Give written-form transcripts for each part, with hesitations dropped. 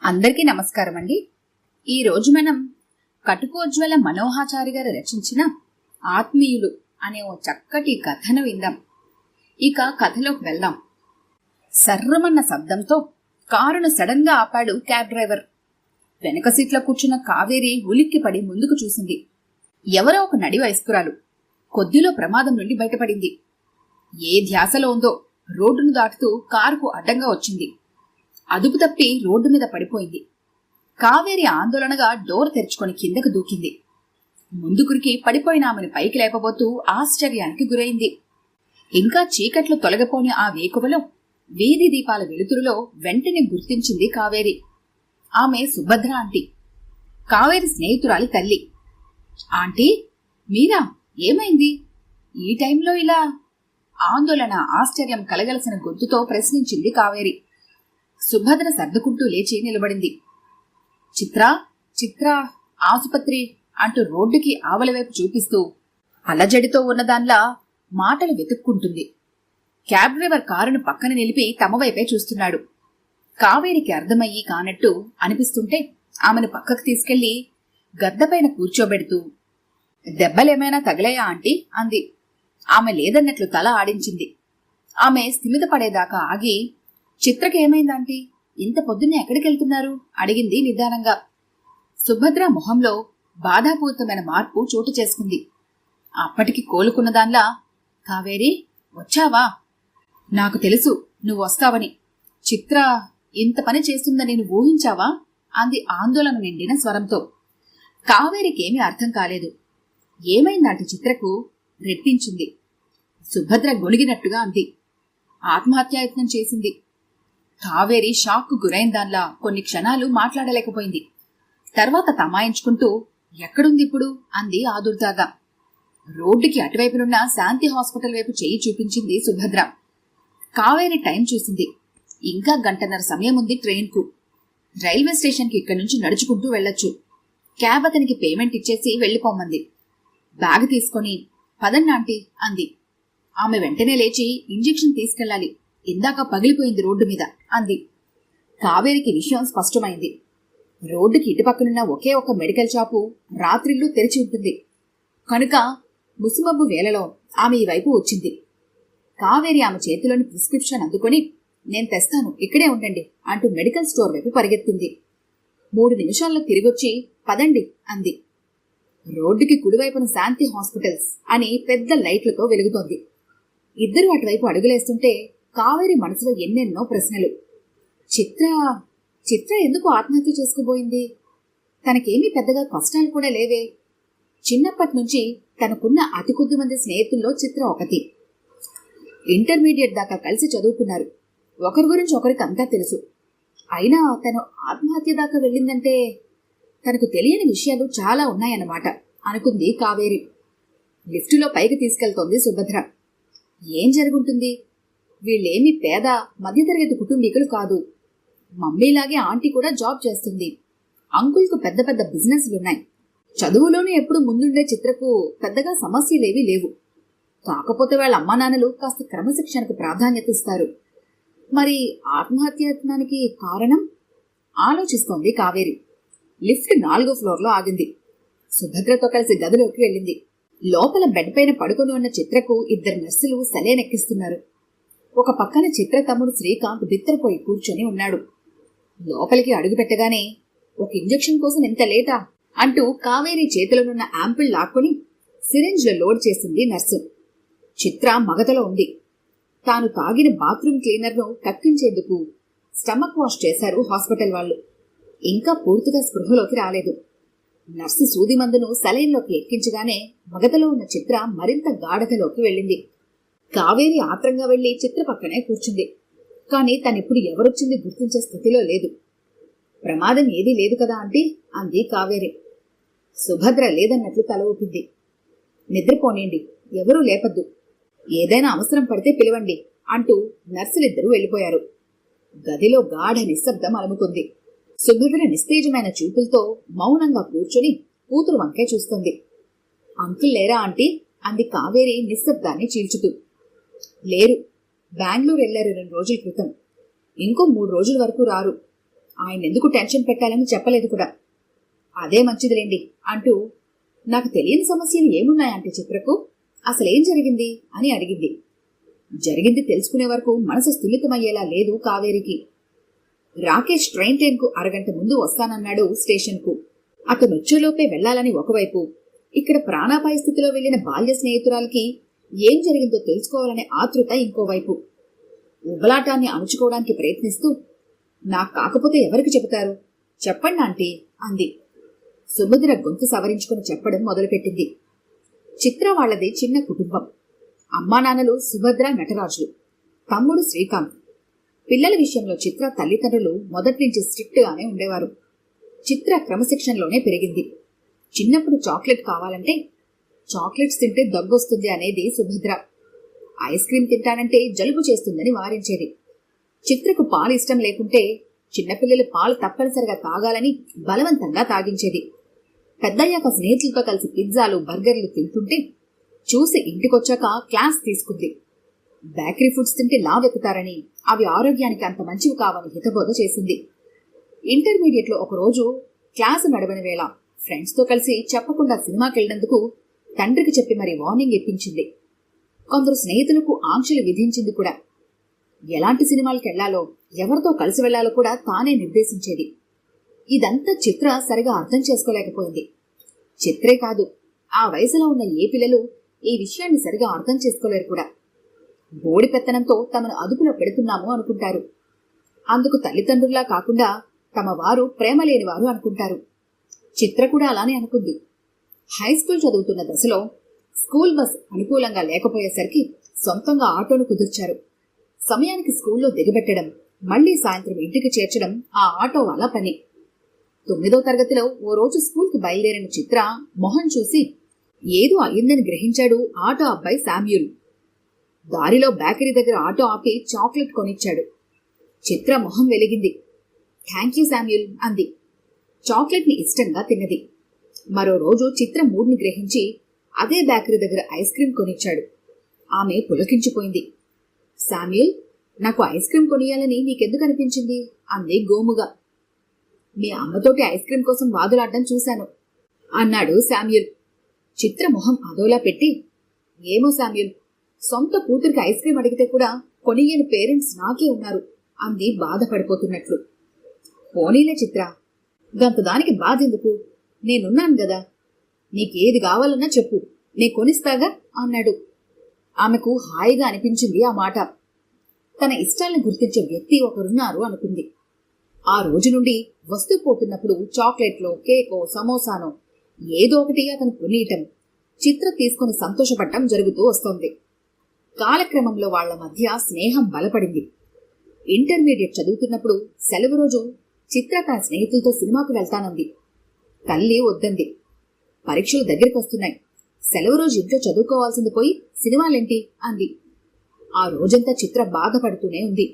అందరికీ నమస్కారం అండి. ఈరోజు మనం కటుకోజ్వల మనోహాచారి గారు రచించిన ఆత్మీయులు అనే ఓ చక్కటి కథను విందాం. ఇక కథలోకి వెళ్దాం. సర్రమన్న శబ్దంతో కారును సడన్ గా ఆపాడు క్యాబ్ డ్రైవర్. వెనక సీట్లో కూర్చున్న కావేరి ఉలిక్కిపడి ముందుకు చూసింది. ఎవరో ఒక నడి వయస్కురాలు కొద్దిలో ప్రమాదం నుండి బయటపడింది. ఏ ధ్యాసలో ఉందో రోడ్డును దాటుతూ కారుకు అడ్డంగా వచ్చింది. అదుపు తప్పి రోడ్డు మీద పడిపోయింది. కావేరి ఆందోళనగా డోర్ తెరుచుకొని కిందకు దూకింది. ముందుకురికి పడిపోయిన ఆమెను పైకి లేపబోతూ ఆశ్చర్యానికి గురైంది. ఇంకా చీకట్లు తొలగిపోని ఆ వేకువలో వీధి దీపాల వెలుతురులో వెంటనే గుర్తించింది కావేరి. ఆమె సుభద్ర ఆంటీ, కావేరి స్నేహితురాలి తల్లి. ఆంటీ, మీరా? ఏమైంది ఈ టైంలో ఇలా? ఆందోళన ఆశ్చర్యం కలగలసిన గొంతుతో ప్రశ్నించింది కావేరి. సుభద్ర సర్దుకుంటూ లేచి నిలబడింది. చిత్ర ఆసుపత్రి అంటూ రోడ్డుకి ఆవలవైపు చూపిస్తూ అలజడితో ఉన్నదాన్లా మాటలు వెతుక్కుంటుంది. క్యాబ్ డ్రైవర్ కారును పక్కన నిలిపి తమ వైపే చూస్తున్నాడు. కావేరికి అర్థమయ్యి కానట్టు అనిపిస్తుంటే ఆమెను పక్కకు తీసుకెళ్లి గద్దపైన కూర్చోబెడుతూ, దెబ్బలేమైనా తగిలాయా ఆంటీ అంది. ఆమె లేదన్నట్లు తల ఆడించింది. ఆమె స్థిమిత పడేదాకా ఆగి, చిత్రకేమైందంటీ? ఇంత పొద్దున్నే ఎక్కడికెళ్తున్నారు అడిగింది నిదానంగా. సుభద్ర మొహంలో బాధాపూరితమైన మార్పు చోటు చేసుకుంది. అప్పటికి కోలుకున్నదాన్లా, కావేరి వచ్చావా? నాకు తెలుసు నువ్వు వస్తావని. చిత్ర ఇంత పని చేస్తుందని నువ్వు ఊహించావా అంది ఆందోళన నిండిన స్వరంతో. కావేరికేమీ అర్థం కాలేదు. ఏమైందంటే చిత్రకు రెట్టించింది. సుభద్ర గొణిగినట్టుగా అంది. ఆత్మహత్యాయత్నం చేసింది. కావేరి షాక్కు గురైన దాన్లా కొన్ని క్షణాలు మాట్లాడలేకపోయింది. తర్వాత తమాయించుకుంటూ, ఎక్కడుంది ఇప్పుడు అంది ఆదుర్దాగా. రోడ్డుకి అటువైపునున్న శాంతి హాస్పిటల్ వైపు చెయ్యి చూపించింది సుభద్ర. కావేరి టైం చూసింది. ఇంకా గంటన్నర సమయం ఉంది ట్రైన్కు. రైల్వే స్టేషన్కి ఇక్కడి నుంచి నడుచుకుంటూ వెళ్లొచ్చు. క్యాబ్ అతనికి పేమెంట్ ఇచ్చేసి వెళ్లిపోమంది. బ్యాగ్ తీసుకొని పదన్నాంటీ అంది. ఆమె వెంటనే లేచి ఇంజెక్షన్ తీసుకెళ్లాలి, ఇందాక పగిలిపోయింది రోడ్డు మీద అంది. కావేరికి విషయం స్పష్టమైంది. రోడ్డుకి ఇటుపక్కనున్న ఒకే ఒక మెడికల్ షాపు రాత్రిళ్ళు తెరిచి ఉంటుంది కనుక ముసుమబ్బు వేళలో ఆమె ఈ వైపు వచ్చింది. కావేరి ఆమె చేతిలోని ప్రిస్క్రిప్షన్ అందుకొని, నేను తెస్తాను, ఇక్కడే ఉండండి అంటూ మెడికల్ స్టోర్ వైపు పరిగెత్తింది. 3 నిమిషాల్లో తిరిగొచ్చి పదండి అంది. రోడ్డుకి కుడివైపున శాంతి హాస్పిటల్స్ అని పెద్ద లైట్లతో వెలుగుతోంది. ఇద్దరు అటువైపు అడుగులేస్తుంటే కావేరి మనసులో ఎన్నెన్నో ప్రశ్నలు. చిత్ర ఎందుకు ఆత్మహత్య చేసుకోబోయింది? తనకేమీ పెద్దగా కష్టాలు కూడా లేవే. చిన్నప్పటి నుంచి తనకున్న అతి కొద్ది మంది స్నేహితుల్లో చిత్ర ఒకటి. ఇంటర్మీడియట్ దాకా కలిసి చదువుకున్నారు. ఒకరి గురించి ఒకరికి అంతా తెలుసు. అయినా తను ఆత్మహత్య దాకా వెళ్ళిందంటే తనకు తెలియని విషయాలు చాలా ఉన్నాయన్నమాట అనుకుంది కావేరి. లిఫ్టులో పైకి తీసుకెళ్తోంది సుభద్ర. ఏం జరుగుంటుంది? వీళ్ళేమీ పేద మధ్యతరగతి కుటుంబీకులు కాదు. మమ్మీలాగే ఆంటీ కూడా జాబ్ చేస్తుంది. అంకుల్కు పెద్ద పెద్ద బిజినెస్లున్నాయి. చదువులోనే ఎప్పుడు ముందుండే చిత్రకు పెద్దగా సమస్యలేవీ లేవు. కాకపోతే వాళ్ళ అమ్మా నాన్నలు కాస్త క్రమశిక్షణకు ప్రాధాన్యత ఇస్తారు. మరి ఆత్మహత్యత్నానికి కారణం ఆలోచిస్తోంది కావేరి. లిఫ్ట్ 4వ ఫ్లోర్లో ఆగింది. సుభద్రతో కలిసి గదిలోకి వెళ్ళింది. లోపల బెడ్ పైన పడుకొని ఉన్న చిత్రకు 2 నర్సులు సలేనెక్కిస్తున్నారు. ఒక పక్కన చిత్ర తమ్ముడు శ్రీకాంత్ బిత్తరపోయి కూర్చొని ఉన్నాడు. లోపలికి అడుగుపెట్టగానే, ఒక ఇంజెక్షన్ కోసం ఎంత లేటా అంటూ కావేరి చేతిలోనున్న యాంపిల్ లాక్కొని సిరింజ్లో లోడ్ చేసింది నర్సు. చిత్ర మగతలో ఉంది. తాను తాగిన బాత్రూమ్ క్లీనర్ను కక్కించేందుకు స్టమక్ వాష్ చేశారు హాస్పిటల్ వాళ్ళు. ఇంకా పూర్తిగా స్పృహలోకి రాలేదు. నర్సు సూది మందును సలైన్లోకి ఎక్కించగానే మగతలో ఉన్న చిత్ర మరింత గాఢతలోకి వెళ్ళింది. కావేరి ఆత్రంగా వెళ్లి చిత్ర పక్కనే కూర్చుంది. కాని తనిప్పుడు ఎవరొచ్చింది గుర్తించే స్థితిలో లేదు. ప్రమాదం ఏదీ లేదు కదా ఆంటీ అంది కావేరి. సుభద్ర లేదన్నట్లు తల ఊపింది. నిద్రపోనేండి, ఎవరూ లేపద్దు. ఏదైనా అవసరం పడితే పిలవండి అంటూ నర్సులిద్దరూ వెళ్లిపోయారు. గదిలో గాఢ నిశ్శబ్దం అలుముకుంది. సుభద్ర నిస్తేజమైన చూపులతో మౌనంగా కూర్చొని కూతురు వంకే చూస్తోంది. అంకుల్ లేరా ఆంటీ అంది కావేరి నిశ్శబ్దాన్ని చీల్చుతూ. లేరు, బెంగళూరు వెళ్లారు 2 రోజుల క్రితం. ఇంకో 3 రోజుల వరకు రారు. ఆయనెందుకు టెన్షన్ పెట్టాలని చెప్పలేదు కూడా. అదే మంచిదిలేండి అంటూ, నాకు తెలియని సమస్యలు ఏమున్నాయంటే చిత్రకు, అసలేం జరిగింది అని అడిగింది. జరిగింది తెలుసుకునే వరకు మనసు స్థిమితమయ్యేలా లేదు కావేరికి. రాకేష్ ట్రైన్ టైంకు అరగంట ముందు వస్తానన్నాడు స్టేషన్కు. అతనొచ్చేలోపే వెళ్లాలని ఒకవైపు, ఇక్కడ ప్రాణాపాయ స్థితిలో వెళ్లిన బాల్య స్నేహితురాలకి ఏం జరిగిందో తెలుసుకోవాలనే ఆతృత ఇంకోవైపు. ఉబలాటాన్ని అణుచుకోవడానికి ప్రయత్నిస్తూ, నాకు కాకపోతే ఎవరికి చెబుతారు, చెప్పండి ఆంటీ అంది. సుభద్ర గొంతు సవరించుకుని చెప్పడం మొదలుపెట్టింది. చిత్ర వాళ్లది చిన్న కుటుంబం. అమ్మానాన్నలు సుభద్ర, నటరాజులు, తమ్ముడు శ్రీకాంత్. పిల్లల విషయంలో చిత్ర తల్లిదండ్రులు మొదటి నుంచి స్ట్రిక్ట్ గానే ఉండేవారు. చిత్ర క్రమశిక్షణలోనే పెరిగింది. చిన్నప్పుడు చాక్లెట్ కావాలంటే చాక్లెట్స్ తింటే దగ్గొస్తుంది అనేది సుభద్ర. ఐస్ క్రీం తింటానంటే జలుబు చేస్తుందని వారించేది. చిత్రకు పాలు ఇష్టం లేకుంటే చిన్నపిల్లలు పాలు తప్పనిసరిగా తాగాలని బలవంతంగా తాగించేది. పెద్దయ్యాక స్నేహితులతో కలిసి పిజ్జాలు, బర్గర్లు తింటుంటే చూసి ఇంటికొచ్చాక క్లాస్ తీసుకుంది. బేకరీ ఫుడ్స్ తింటే లావెక్కుతారని, అవి ఆరోగ్యానికి అంత మంచివి కావని హితబోధ చేసింది. ఇంటర్మీడియట్లో ఒకరోజు క్లాసు నడవని వేళ ఫ్రెండ్స్తో కలిసి చెప్పకుండా సినిమాకెళ్లినందుకు తండ్రికి చెప్పి మరీ వార్నింగ్ ఇప్పించింది. కొందరు స్నేహితులకు ఆంక్షలు విధించింది కూడా. ఎలాంటి సినిమాలకెళ్లాలో, ఎవరితో కలిసి వెళ్లాలో కూడా తానే నిర్దేశించేది. ఇదంతా చిత్ర సరిగా అర్థం చేసుకోలేకపోయింది. చిత్రే కాదు, ఆ వయసులో ఉన్న ఏ పిల్లలు ఈ విషయాన్ని సరిగా అర్థం చేసుకోలేరు కూడా. బోడి పెత్తనంతో తమను అదుపులో పెడుతున్నాము అనుకుంటారు. అందుకు తల్లిదండ్రుల్లా కాకుండా తమ వారు ప్రేమ లేనివారు అనుకుంటారు. చిత్ర కూడా అలానే అనుకుంది. హైస్కూల్ చదువుతున్న దశలో స్కూల్ బస్ అనుకూలంగా లేకపోయేసరికి సొంతంగా ఆటోను కుదిర్చారు. సమయానికి స్కూల్లో దిగబెట్టడం, మళ్లీ సాయంత్రం ఇంటికి చేర్చడం ఆ ఆటో వాళ్ళ పని. 9వ తరగతిలో ఓ రోజు స్కూల్కి బయలుదేరిన చిత్ర మొహం చూసి ఏదో అయిందని గ్రహించాడు ఆటో అబ్బాయి శామ్యూల్. దారిలో బేకరీ దగ్గర ఆటో ఆపి చాక్లెట్ కొనిచ్చాడు. చిత్ర మొహం వెలిగింది. థ్యాంక్ యూ శామ్యూల్ అంది. చాక్లెట్ ని ఇష్టంగా తిన్నది. మరో రోజు చిత్ర మూడ్ని గ్రహించి అదే బేకరీ దగ్గర ఐస్ క్రీం కొనిచ్చాడు. ఆమె పులకించిపోయింది. శామ్యూల్, నాకు ఐస్ క్రీం కొనియాలని నీకెందుకు అనిపించింది అంది గోముగా. మీ అమ్మతోటి ఐస్ క్రీం కోసం వాదులాడ్డం చూశాను అన్నాడు శామ్యూల్. చిత్ర మొహం అదోలా పెట్టి, ఏమో శామ్యూల్, సొంత కూతురికి ఐస్ క్రీం అడిగితే కూడా కొనియని పేరెంట్స్ నాకే ఉన్నారు అంది బాధపడిపోతున్నట్లు. పోనీలే చిత్ర, గంతదానికి బాధెందుకు, నేనున్నాను గదా, నీకేది కావాలన్నా చెప్పు, నే కొనిస్తాగా అన్నాడు. ఆమెకు హాయిగా అనిపించింది ఆ మాట. తన ఇష్టాలను గుర్తించే వ్యక్తి ఒకరున్నారు అనుకుంది. ఆ రోజు నుండి వస్తూ పోతున్నప్పుడు చాక్లెట్లో, కేకో, సమోసానో ఏదో ఒకటి అతను కొనియటం, చిత్ర తీసుకుని సంతోషపడటం జరుగుతూ వస్తోంది. కాలక్రమంలో వాళ్ల మధ్య స్నేహం బలపడింది. ఇంటర్మీడియట్ చదువుతున్నప్పుడు సెలవు రోజు చిత్ర తన స్నేహితులతో సినిమాకు వెళ్తానంది. తల్లి వద్దంది. పరీక్షలు దగ్గరికి వస్తున్నాయి, సెలవు రోజు ఇంట్లో చదువుకోవాల్సింది పోయి సినిమాలేంటి అంది. ఆ రోజంతా చిత్ర బాధపడుతూనే ఉంది.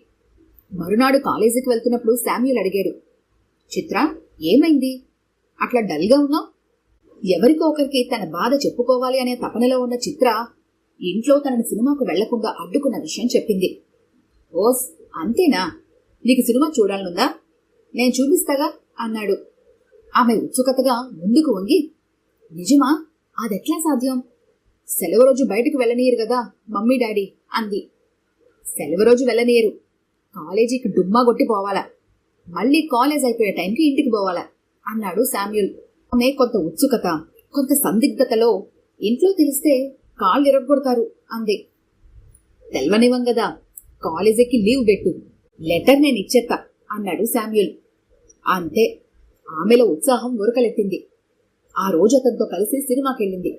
మరునాడు కాలేజీకి వెళ్తున్నప్పుడు శామ్యూల్ అడిగాడు, చిత్ర ఏమైంది, అట్లా డల్గా ఉన్నావు? ఎవరికో ఒకరికి తన బాధ చెప్పుకోవాలి అనే తపనలో ఉన్న చిత్ర ఇంట్లో తనని సినిమాకు వెళ్లకుండా అడ్డుకున్న విషయం చెప్పింది. ఓస్ అంతేనా, నీకు సినిమా చూడాలనుందా, నేను చూపిస్తాగా అన్నాడు. ఆమె ఉత్సుకతగా ముందుకు వంగి, నిజమా, అదెట్లా సాధ్యం? సెలవు రోజు బయటకు వెళ్ళనీయరు కదా మమ్మీ డాడీ అంది. సెలవు రోజు వెళ్ళనీయరు, కాలేజీకి డుమ్మా కొట్టి పోవాలా, మళ్ళీ కాలేజ్ అయిపోయే టైంకి ఇంటికి పోవాలా అన్నాడు శామ్యూల్. ఆమె కొంత ఉత్సుకత, కొంత సందిగ్ధతలో, ఇంట్లో తెలిస్తే కాళ్ళు ఇరగొడతారు అంది. తెల్వనివ్వం గదా, కాలేజీకి లీవ్ పెట్టు, లెటర్ నేను ఇచ్చేత్తా అన్నాడు శామ్యూల్. అంతే, ఆమెలో ఉత్సాహం ఉరకలెత్తింది. ఆ రోజు అతనితో కలిసి సినిమాకెళ్ళింది.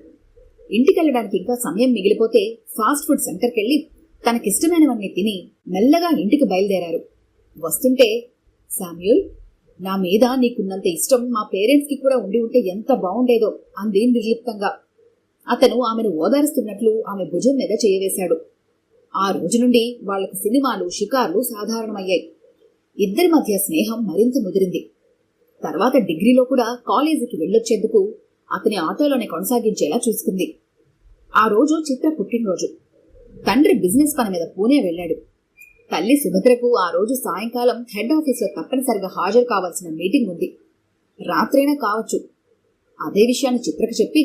ఇంటికెళ్ళడానికి ఇంకా సమయం మిగిలిపోతే ఫాస్ట్ ఫుడ్ సెంటర్కెళ్ళి తనకిష్టమైనవన్నీ తిని మెల్లగా ఇంటికి బయలుదేరారు. వస్తుంటే, శామ్యూల్, నా మీద నీకున్నంత ఇష్టం మా పేరెంట్స్కి కూడా ఉండి ఉంటే ఎంత బాగుండేదో అంది నిర్లిప్తంగా. అతను ఆమెను ఓదారుస్తున్నట్లు ఆమె భుజం మీద చేయవేశాడు. ఆ రోజు నుండి వాళ్లకు సినిమాలు, షికార్లు సాధారణమయ్యాయి. ఇద్దరి మధ్య స్నేహం మరింత ముదిరింది. తర్వాత డిగ్రీలో కూడా కాలేజీకి వెళ్ళొచ్చేందుకు అతని ఆటోలోనే కొనసాగించేలా చూసుకుంది. ఆ రోజు చిత్ర పుట్టినరోజు. తండ్రి బిజినెస్ పని మీద పూణే వెళ్లాడు. తల్లి సుభద్రకు ఆ రోజు సాయంకాలం హెడ్ ఆఫీస్లో తప్పనిసరిగా హాజరు కావాల్సిన మీటింగ్ ఉంది. రాత్రైనా కావచ్చు. అదే విషయాన్ని చిత్రకు చెప్పి,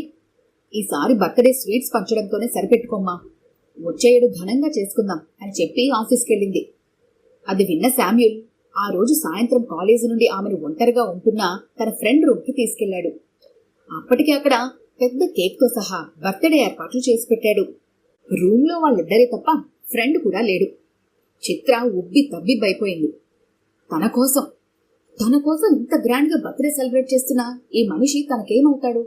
ఈసారి బర్త్డే స్వీట్స్ పంచడంతోనే సరిపెట్టుకోమ్మా, వచ్చే ఏడు ఘనంగా చేసుకుందాం అని చెప్పి ఆఫీస్కెళ్ళింది. అది విన్న శామ్యూల్ ఆ రోజు సాయంత్రం కాలేజీ నుండి ఆమెను ఒంటరిగా ఉంటున్నా తన ఫ్రెండ్ రూమ్కి తీసుకెళ్లాడు. అప్పటికే అక్కడ పెద్ద కేక్తో సహా బర్త్డే ఏర్పాట్లు చేసి పెట్టాడు. రూమ్లో వాళ్ళిద్దరే తప్ప ఫ్రెండ్ కూడా లేడు. చిత్ర ఉబ్బి తబ్బిబ్బైపోయింది. తన కోసం ఇంత గ్రాండ్గా బర్త్డే సెలబ్రేట్ చేస్తున్న ఈ మనిషి తనకేమవుతాడు?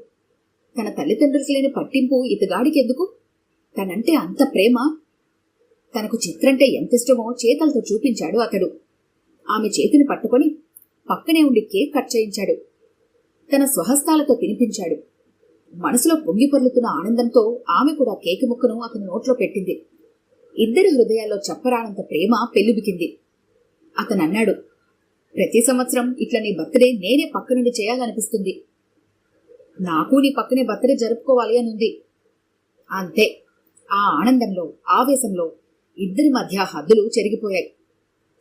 తన తల్లిదండ్రులకి లేని పట్టింపు ఇతగాడికి ఎందుకు? తనంటే అంత ప్రేమ? తనకు చిత్రంటే ఎంతిష్టమో చేతలతో చూపించాడు అతడు. ఆమె చేతిని పట్టుకొని పక్కనే ఉండి కేక్ కట్ చేయించాడు. తన స్వహస్తాలతో తినిపించాడు. మనసులో పొంగి పొర్లుతున్న ఆనందంతో ఆమె కూడా కేక్ ముక్కను అతని నోట్లో పెట్టింది. ఇద్దరి హృదయాల్లో చెప్పరానంత ప్రేమ పెల్లుబికింది. అతనన్నాడు, ప్రతి సంవత్సరం ఇట్లా నీ బర్త్డే నేనే పక్క నుండి చేయాలనిపిస్తుంది. నాకు నీ పక్కనే బర్త్డే జరుపుకోవాలి అనుంది. అంతే. ఆ ఆనందంలో, ఆవేశంలో ఇద్దరి మధ్య హద్దులు చెరిగిపోయాయి.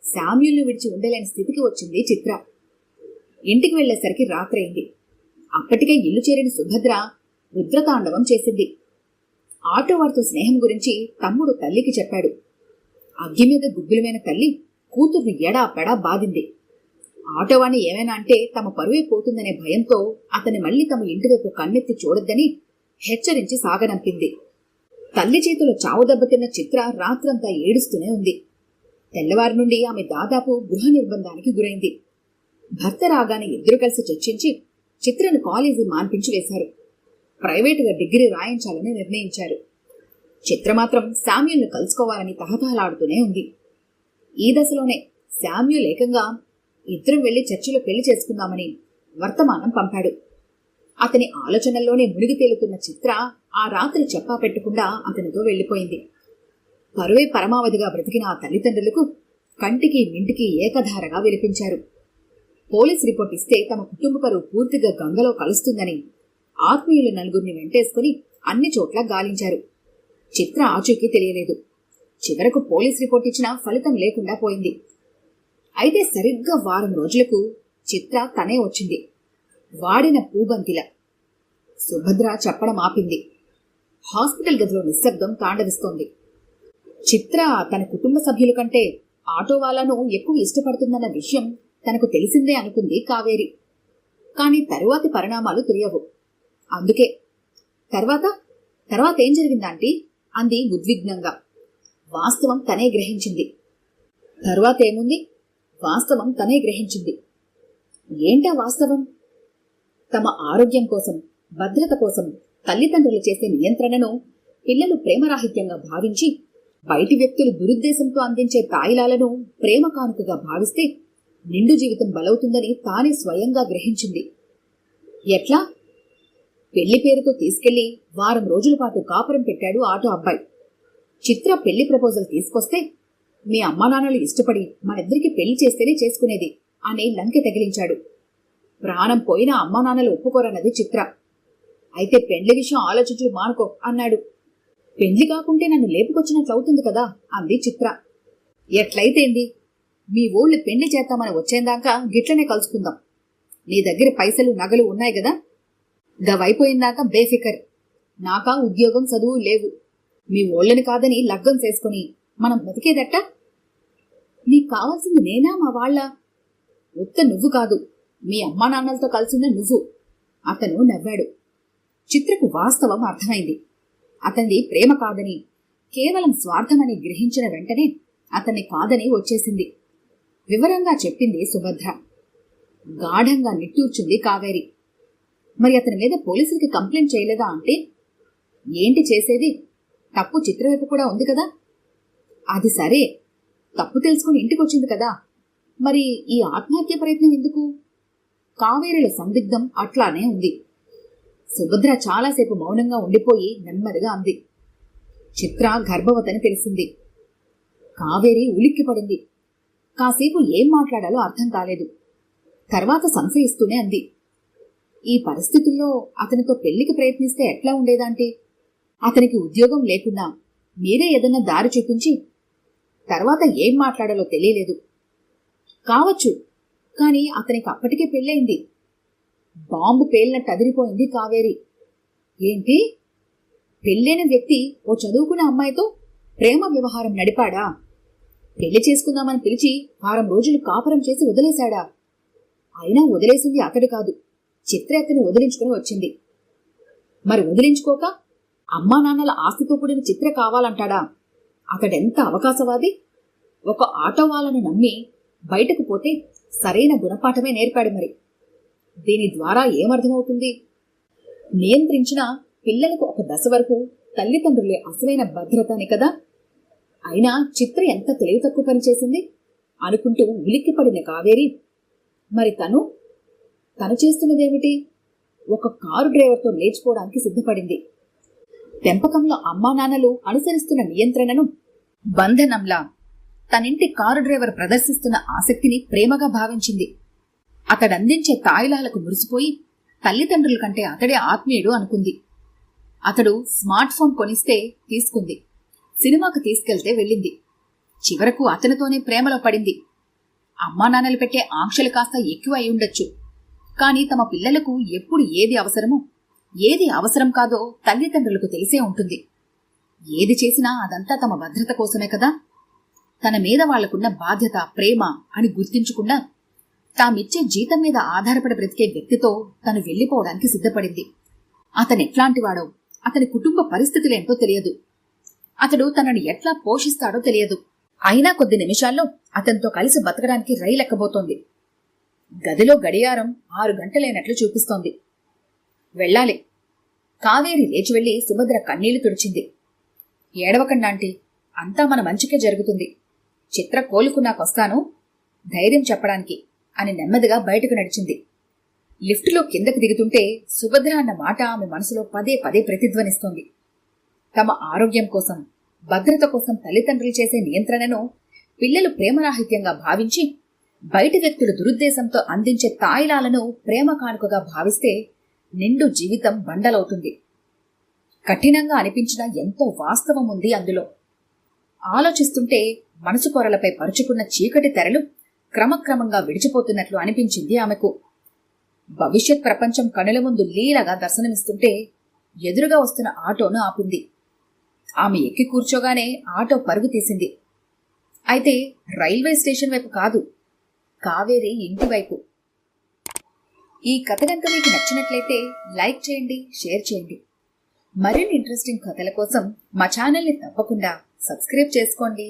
శామ్యూల్ని విడిచి ఉండలేని స్థితికి వచ్చింది చిత్ర. ఇంటికి వెళ్లేసరికి రాత్రైంది. అప్పటికే ఇల్లు చేరిన సుభద్ర రుద్రతాండవం చేసింది. ఆటోవాడితో స్నేహం గురించి తమ్ముడు తల్లికి చెప్పాడు. అగ్గి మీద గుగ్గులమైన తల్లి కూతుర్ని ఎడాపెడా బాధింది. ఆటోవాణ్ణి ఏమైనా అంటే తమ పరువే పోతుందనే భయంతో అతని మళ్లీ తమ ఇంటివైపు కన్నెత్తి చూడొద్దని హెచ్చరించి సాగనంపింది. తల్లి చేతిలో చావు దెబ్బతిన్న చిత్ర రాత్రంతా ఏడుస్తూనే ఉంది. తెల్లవారి నుండి ఆమె దాదాపు గృహ నిర్బంధానికి గురైంది. భర్త రాగానే ఇద్దరు కలిసి చర్చించి చిత్రను కాలేజీ మాన్పించి వేశారు. ప్రైవేటుగా డిగ్రీ రాయించాలని నిర్ణయించారు. చిత్ర మాత్రం శామ్యూల్ను కలుసుకోవాలని తహతహలాడుతూనే ఉంది. ఈ దశలోనే శామ్యూల్ ఏకంగా ఇద్దరం వెళ్లి చర్చిలో పెళ్లి చేసుకుందామని వర్తమానం పంపాడు. అతని ఆలోచనల్లోనే మునిగి తేలుతున్న చిత్ర ఆ రాత్రి చెప్పా పెట్టకుండా అతనితో వెళ్లిపోయింది. పరువే పరమావధిగా బ్రతికిన ఆ తల్లిదండ్రులకు కంటికి మింటికి ఏకధారగా విలిపించారు. పోలీస్ రిపోర్ట్ ఇస్తే తమ కుటుంబ పరువు పూర్తిగా గంగలో కలుస్తుందని ఆత్మీయులు నలుగురిని వెంటేసుకుని అన్ని చోట్ల గాలించారు. చిత్ర ఆచూకీ తెలియలేదు. చివరకు పోలీస్ రిపోర్ట్ ఇచ్చినా ఫలితం లేకుండా పోయింది. అయితే సరిగ్గా వారం రోజులకు చిత్ర తనే వచ్చింది, వాడిన పూబంతిల. సుభద్ర చెప్పడం ఆపింది. హాస్పిటల్ గదిలో నిశ్శబ్దం తాండవిస్తోంది. చిత్ర తన కుటుంబ సభ్యుల కంటే ఆటో వాళ్లను ఎక్కువ ఇష్టపడుతుందన్న విషయం తనకు తెలిసిందే అనుకుంది కావేరి. కాని తరువాతి పరిణామాలు తెలియవు. అందుకే తర్వాత ఏం జరిగిందాంటీ అంది ఉద్విగ్నంగా. వాస్తవం తనే గ్రహించింది. తరువాతేముంది? వాస్తవం తనే గ్రహించింది. ఏంటా వాస్తవం? తమ ఆరోగ్యం కోసం, భద్రత కోసం తల్లిదండ్రులు చేసే నియంత్రణను పిల్లలు ప్రేమరాహిత్యంగా భావించి బయటి వ్యక్తులు దురుద్దేశంతో అందించే తాయిలాలను ప్రేమ కానుకగా భావిస్తే నిండు జీవితం బలవుతుందని తానే స్వయంగా గ్రహించింది. ఎట్లా? పెళ్లి పేరుతో తీసుకెళ్లి వారం రోజుల పాటు కాపురం పెట్టాడు ఆటో అబ్బాయి. చిత్ర పెళ్లి ప్రపోజల్ తీసుకొస్తే మీ అమ్మానాన్నలు ఇష్టపడి మనిద్దరికి పెళ్లి చేస్తేనే చేసుకునేది అని లంకె తగిలించాడు. ప్రాణం పోయినా అమ్మానాన్నలు ఒప్పుకోరన్నది చిత్ర. అయితే పెండ్లి విషయం ఆలోచించుడు మానుకో అన్నాడు. పెండ్లి కాకుంటే నన్ను లేపుకొచ్చినట్లవుతుంది కదా అంది చిత్ర. ఎట్లయితేంది? మీ ఊళ్ళు పెండ్లి చేస్తామని వచ్చేందాకా గిట్లనే కలుసుకుందాం. నీ దగ్గర పైసలు నగలు ఉన్నాయి గదా, గవైపోయిందాక బేఫికర్. నాకా ఉద్యోగం చదువు లేవు. మీ ఓళ్ళని కాదని లగ్గం చేసుకుని మనం బతికేదట్ట? నీకు కావాల్సింది నేనా మా వాళ్ళ? ఉత్త నువ్వు కాదు, మీ అమ్మా నాన్నలతో కలిసిన నువ్వు. అతను నవ్వాడు. చిత్రకు వాస్తవం అర్థమైంది. అతనిది ప్రేమ కాదని, కేవలం స్వార్థమని గ్రహించిన వెంటనే అతన్ని కాదని వచ్చేసింది. వివరంగా చెప్పింది సుభద్ర. గాఢంగా నిట్టూర్చుంది కావేరి. మరి అతని మీద పోలీసులకి కంప్లైంట్ చేయలేదా అంటే? ఏంటి చేసేది? తప్పు చిత్రవైపు కూడా ఉంది కదా. అది సరే, తప్పు తెలుసుకుని ఇంటికొచ్చింది కదా. మరి ఈ ఆత్మహత్య ప్రయత్నం ఎందుకు? కావేరిలో సందిగ్ధం అట్లానే ఉంది. సుభద్ర చాలాసేపు మౌనంగా ఉండిపోయి నెమ్మదిగా అంది. చిత్ర గర్భవతని తెలిసింది. కావేరి ఉలిక్కిపడింది. కాసేపు ఏం మాట్లాడాలో అర్థం కాలేదు. తర్వాత సంశయిస్తూనే అంది. ఈ పరిస్థితుల్లో అతనితో పెళ్లికి ప్రయత్నిస్తే ఎట్లా ఉండేదాంటి? అతనికి ఉద్యోగం లేకున్నా మీరే ఏదన్నా దారి చూపించి తర్వాత ఏం మాట్లాడాలో తెలియలేదు. కావచ్చు, కాని అతనికి అప్పటికే పెళ్ళయింది. బాంబు పేలినట్టు అదిరిపోయింది కావేరి. ఏంటి? పెళ్ళైన వ్యక్తి ఓ చదువుకున్న అమ్మాయితో ప్రేమ వ్యవహారం నడిపాడా? పెళ్లి చేసుకుందామని పిలిచి 4 రోజులు కాపురం చేసి వదిలేశాడా? అయినా వదిలేసింది అతడు కాదు, చిత్ర అతన్ని వదిలించుకుని వచ్చింది. మరి వదిలించుకోక అమ్మా నాన్నల ఆస్తితో కూడిన చిత్ర కావాలంటాడా? అతడెంత అవకాశవాది! ఒక ఆటో వాళ్ళను నమ్మి బయటకు పోతే సరైన గుణపాఠమే నేర్పాడు. మరి దీని ద్వారా ఏమర్థమవుతుంది? నియంత్రించిన పిల్లలకు ఒక దశ వరకు తల్లిదండ్రులే అసలైన భద్రత అని కదా. అయినా చిత్ర ఎంత తెలివి తక్కువ పనిచేసింది అనుకుంటూ ఉలిక్కిపడిన కావేరి, మరి తను చేస్తున్నదేమిటి? ఒక కారు డ్రైవర్తో లేచిపోవడానికి సిద్ధపడింది. పెంపకంలో అమ్మా నాన్నలు అనుసరిస్తున్న నియంత్రణను బంధనంలా తనింటి కారు డ్రైవర్ ప్రదర్శిస్తున్న ఆసక్తిని ప్రేమగా భావించింది. అతడందించే తాయిలాలకు మురిసిపోయి తల్లిదండ్రుల కంటే అతడే ఆత్మీయుడు అనుకుంది. అతడు స్మార్ట్ ఫోన్ కొనిస్తే తీసుకుంది, సినిమాకు తీసుకెళ్తే వెళ్ళింది. చివరకు అతనితోనే ప్రేమలో పడింది. అమ్మా నాన్నలు పెట్టే ఆంక్షలు కాస్త ఎక్కువ అయి ఉండొచ్చు, కానీ తమ పిల్లలకు ఎప్పుడు ఏది అవసరమో ఏది అవసరం కాదో తల్లిదండ్రులకు తెలిసే ఉంటుంది. ఏది చేసినా అదంతా తమ భద్రత కోసమే కదా. తన మీద వాళ్లకున్న బాధ్యత ప్రేమ అని గుర్తించకుండా తామిచ్చే జీతం మీద ఆధారపడి బ్రతికే వ్యక్తితో తను వెళ్లిపోవడానికి సిద్ధపడింది. అతనెట్లాంటివాడో, అతని కుటుంబ పరిస్థితులేంటో తెలియదు. అతడు తనను ఎట్లా పోషిస్తాడో తెలియదు. అయినా కొద్ది నిమిషాల్లో అతనితో కలిసి బతకడానికి రైలెక్కబోతోంది. గదిలో గడియారం 6 గంటలైనట్లు చూపిస్తోంది. వెళ్ళాలి. కావేరి లేచి వెళ్లి సుభద్ర కన్నీళ్లు తుడిచింది. ఏడవకండాంటీ, అంతా మన మంచికే జరుగుతుంది. చిత్ర కోలుకున్నాకొస్తాను ధైర్యం చెప్పడానికి అని నెమ్మదిగా బయటకు నడిచింది. లిఫ్టులో కిందకు దిగుతుంటే సుభద్ర అన్న మాట ఆమె మనసులో పదే పదే ప్రతిధ్వనిస్తోంది. తమ ఆరోగ్యం కోసం, భద్రత కోసం తల్లిదండ్రులు చేసే నియంత్రణను పిల్లలు ప్రేమరాహిత్యంగా భావించి బయటి వ్యక్తులు దురుద్దేశంతో అందించే తాయిలాలను ప్రేమ కానుకగా భావిస్తే నిండు జీవితం బండలవుతుంది. కఠినంగా అనిపించినా ఎంతో వాస్తవం ఉంది అందులో. ఆలోచిస్తుంటే మనసు పొరలపై పరుచుకున్న చీకటి తెరలు క్రమక్రమంగా విడిచిపోతున్నట్లు అనిపించింది ఆమెకు. భవిష్యత్ ప్రపంచం కనుల ముందు లీలగా దర్శనమిస్తుంటే ఎదురుగా వస్తున్న ఆటోను ఆపింది. ఆమె ఎక్కి కూర్చోగానే ఆటో పరుగు తీసింది. అయితే రైల్వే స్టేషన్ వైపు కాదు, కావేరి ఇంటి వైపు. ఈ కథ కనుక మీకు నచ్చినట్లయితే లైక్ చేయండి, షేర్ చేయండి. మరిన్ని ఇంట్రెస్టింగ్ కథల కోసం మా ఛానల్ని తప్పకుండా సబ్స్క్రైబ్ చేసుకోండి.